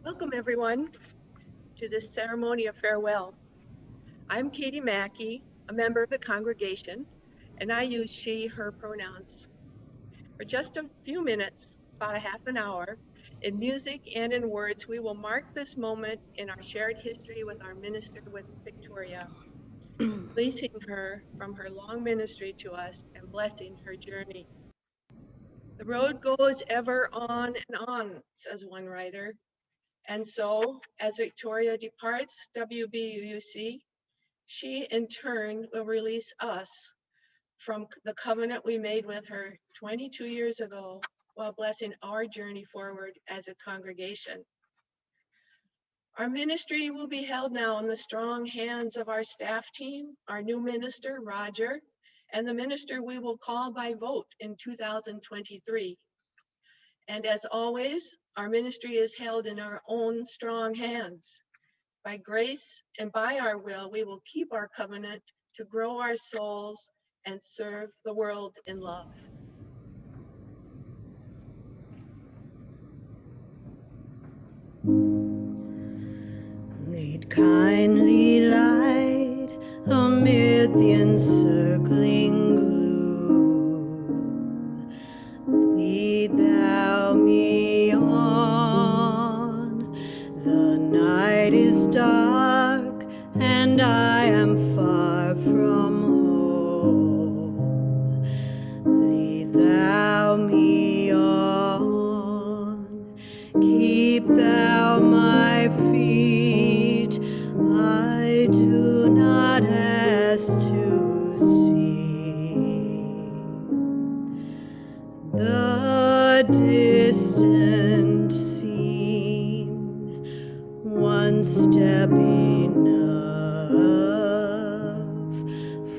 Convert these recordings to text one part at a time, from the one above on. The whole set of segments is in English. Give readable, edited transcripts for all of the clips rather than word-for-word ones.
Welcome, everyone, to this ceremony of farewell. I'm Katie Mackey, a member of the congregation, and I use she, her pronouns. For just a few minutes, about a half an hour, in music and in words, we will mark this moment in our shared history with our minister, with Victoria, releasing her from her long ministry to us and blessing her journey. The road goes ever on and on, says one writer. And so, as Victoria departs WBUC, she in turn will release us from the covenant we made with her 22 years ago while blessing our journey forward as a congregation. Our ministry will be held now in the strong hands of our staff team, our new minister, Roger, and the minister we will call by vote in 2023. And as always, our ministry is held in our own strong hands. By grace and by our will, we will keep our covenant to grow our souls and serve the world in love. Lead kindly light amid the encircling gloom. Lead thou me on. The night is dark and I am far from home. Lead thou me on. Keep thou my feet. I do not ask to see the distant scene, one step enough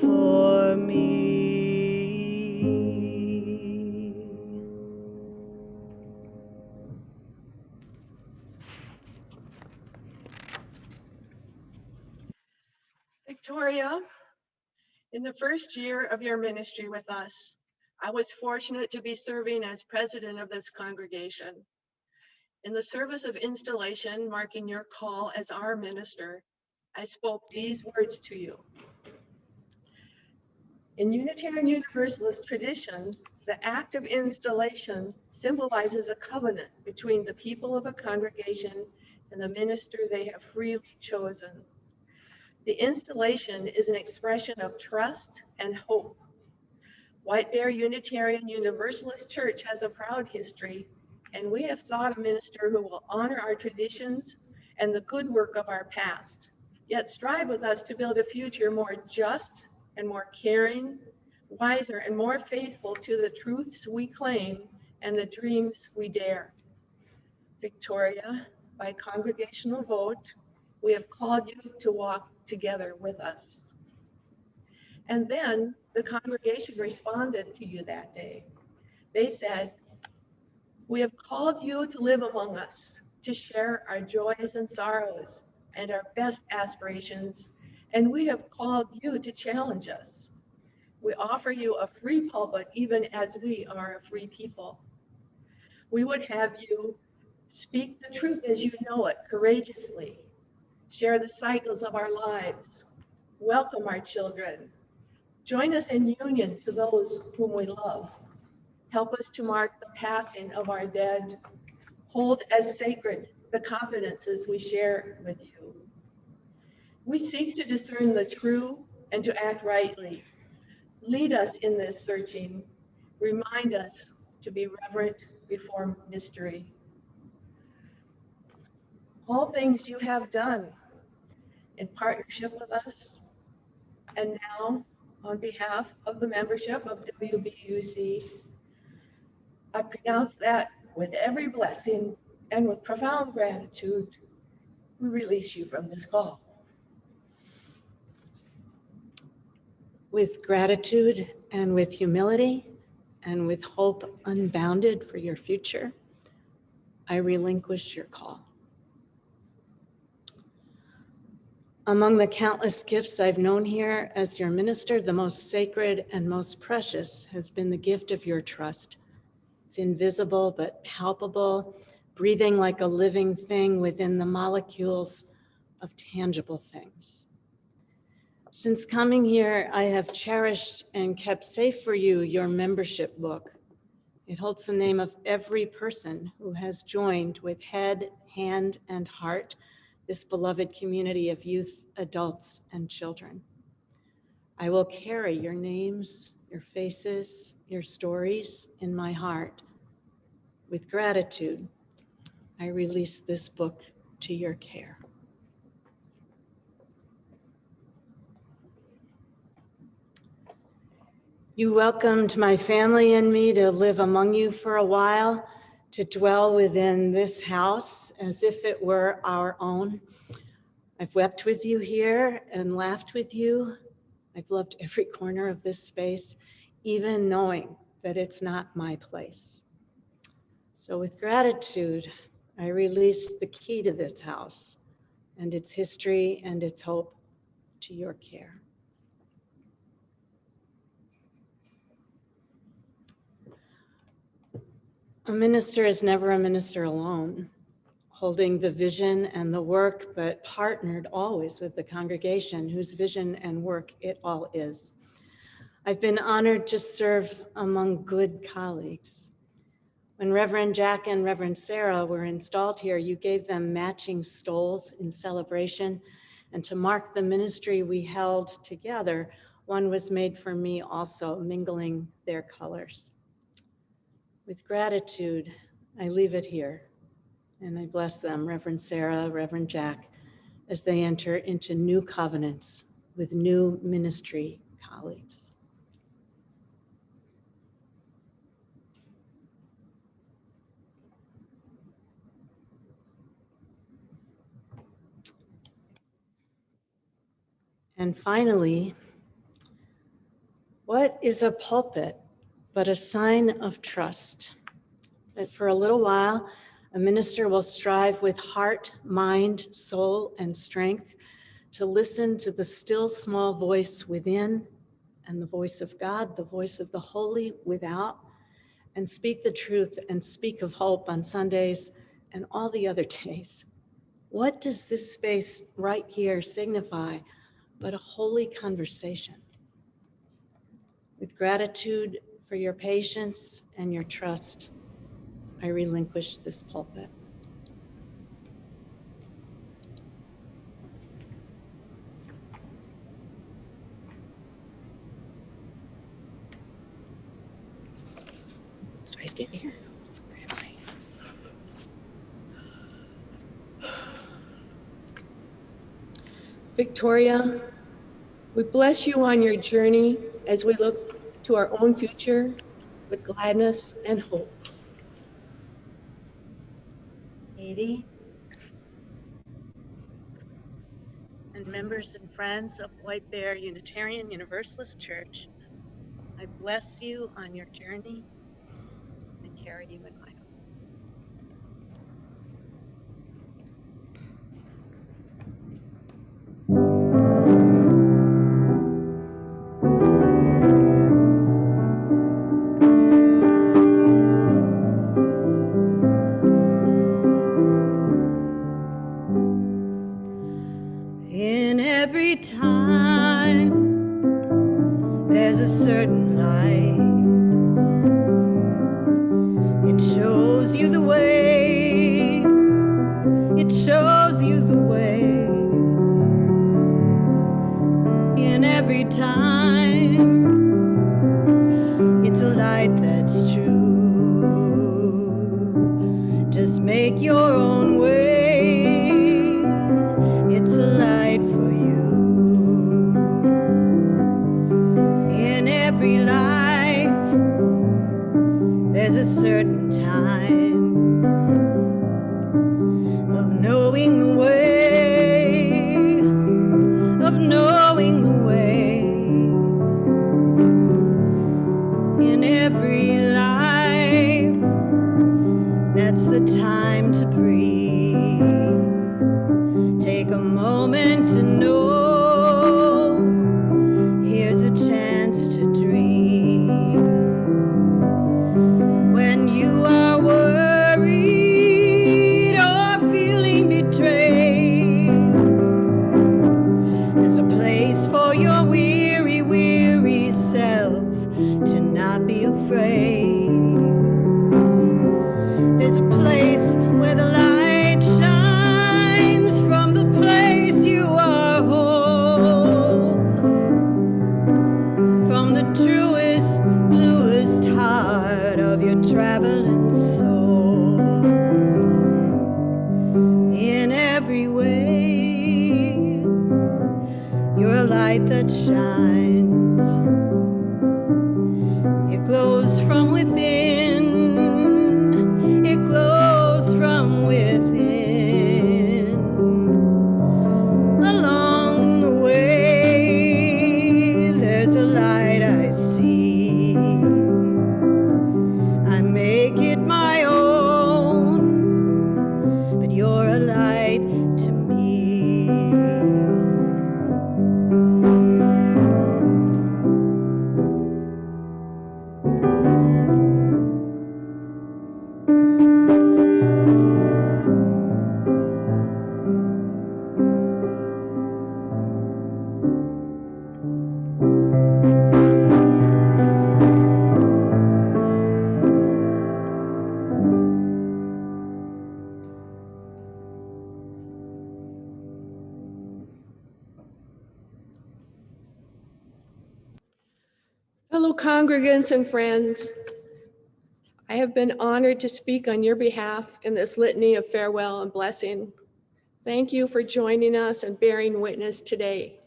for me. Victoria, in the first year of your ministry with us, I was fortunate to be serving as president of this congregation. In the service of installation, marking your call as our minister, I spoke these words to you. In Unitarian Universalist tradition, the act of installation symbolizes a covenant between the people of a congregation and the minister they have freely chosen. The installation is an expression of trust and hope. White Bear Unitarian Universalist Church has a proud history, and we have sought a minister who will honor our traditions and the good work of our past, yet strive with us to build a future more just and more caring, wiser and more faithful to the truths we claim and the dreams we dare. Victoria, by congregational vote, we have called you to walk together with us. And then the congregation responded to you that day. They said, we have called you to live among us, to share our joys and sorrows and our best aspirations, and we have called you to challenge us. We offer you a free pulpit, even as we are a free people. We would have you speak the truth as you know it courageously, share the cycles of our lives, welcome our children, Join us in union to those whom we love. Help us to mark the passing of our dead. Hold as sacred the confidences we share with you. We seek to discern the true and to act rightly. Lead us in this searching. Remind us to be reverent before mystery. All things you have done in partnership with us, and now on behalf of the membership of WBUC, I pronounce that with every blessing and with profound gratitude, we release you from this call. With gratitude and with humility and with hope unbounded for your future, I relinquish your call. Among the countless gifts I've known here as your minister, the most sacred and most precious has been the gift of your trust. It's invisible but palpable, breathing like a living thing within the molecules of tangible things. Since coming here, I have cherished and kept safe for you your membership book. It holds the name of every person who has joined with head, hand, and heart this beloved community of youth, adults, and children. I will carry your names, your faces, your stories in my heart. With gratitude, I release this book to your care. You welcomed my family and me to live among you for a while, to dwell within this house as if it were our own. I've wept with you here and laughed with you. I've loved every corner of this space, even knowing that it's not my place. So with gratitude, I release the key to this house and its history and its hope to your care. A minister is never a minister alone, holding the vision and the work, but partnered always with the congregation whose vision and work it all is. I've been honored to serve among good colleagues. When Reverend Jack and Reverend Sarah were installed here, you gave them matching stoles in celebration, and to mark the ministry we held together, one was made for me also, mingling their colors. With gratitude, I leave it here, and I bless them, Reverend Sarah, Reverend Jack, as they enter into new covenants with new ministry colleagues. And finally, what is a pulpit but a sign of trust? That for a little while, a minister will strive with heart, mind, soul, and strength to listen to the still small voice within and the voice of God, the voice of the holy without, and speak the truth and speak of hope on Sundays and all the other days. What does this space right here signify but a holy conversation? With gratitude for your patience and your trust, I relinquish this pulpit. Do I stand here? Victoria, we bless you on your journey as we look to our own future with gladness and hope. Katie, and members and friends of White Bear Unitarian Universalist Church, I bless you on your journey and carry you in my heart. In every time certain light. It shows you the way. It shows you the way. In every time, it's a light that's true. Just make your own way. It's a light for you. In every life, there's a certain time of knowing the way, of knowing the way. In every life, that's the time to breathe. Take a moment to know. Here's a chance to dream. When you are worried or feeling betrayed, there's a place for your weary, weary self to not be afraid. There's a place where the light shines from the place you are whole, from the truest, bluest heart of your traveling soul. In every way, you're a light that shines. It glows from within. It glows from within. Along the way, there's a light I see. I make it my own, but you're a light to me. Fellow congregants and friends, I have been honored to speak on your behalf in this litany of farewell and blessing. Thank you for joining us and bearing witness today.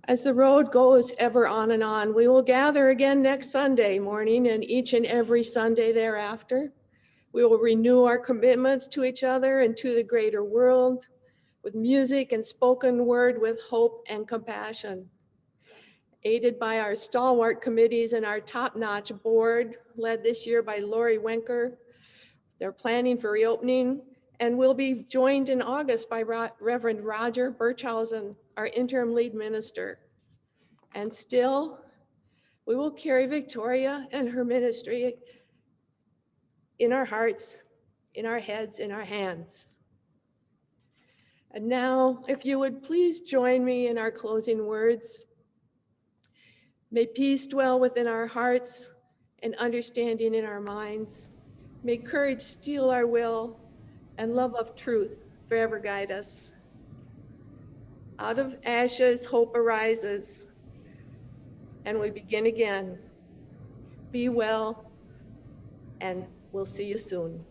As the road goes ever on and on, we will gather again next Sunday morning and each and every Sunday thereafter. We will renew our commitments to each other and to the greater world with music and spoken word with hope and compassion. Aided by our stalwart committees and our top-notch board, led this year by Lori Wenker. They're planning for reopening and will be joined in August by Reverend Roger Birchhausen, our interim lead minister. And still, we will carry Victoria and her ministry in our hearts, in our heads, in our hands. And now, if you would please join me in our closing words. May peace dwell within our hearts and understanding in our minds. May courage steel our will and love of truth forever guide us. Out of ashes, hope arises, and we begin again. Be well, and we'll see you soon.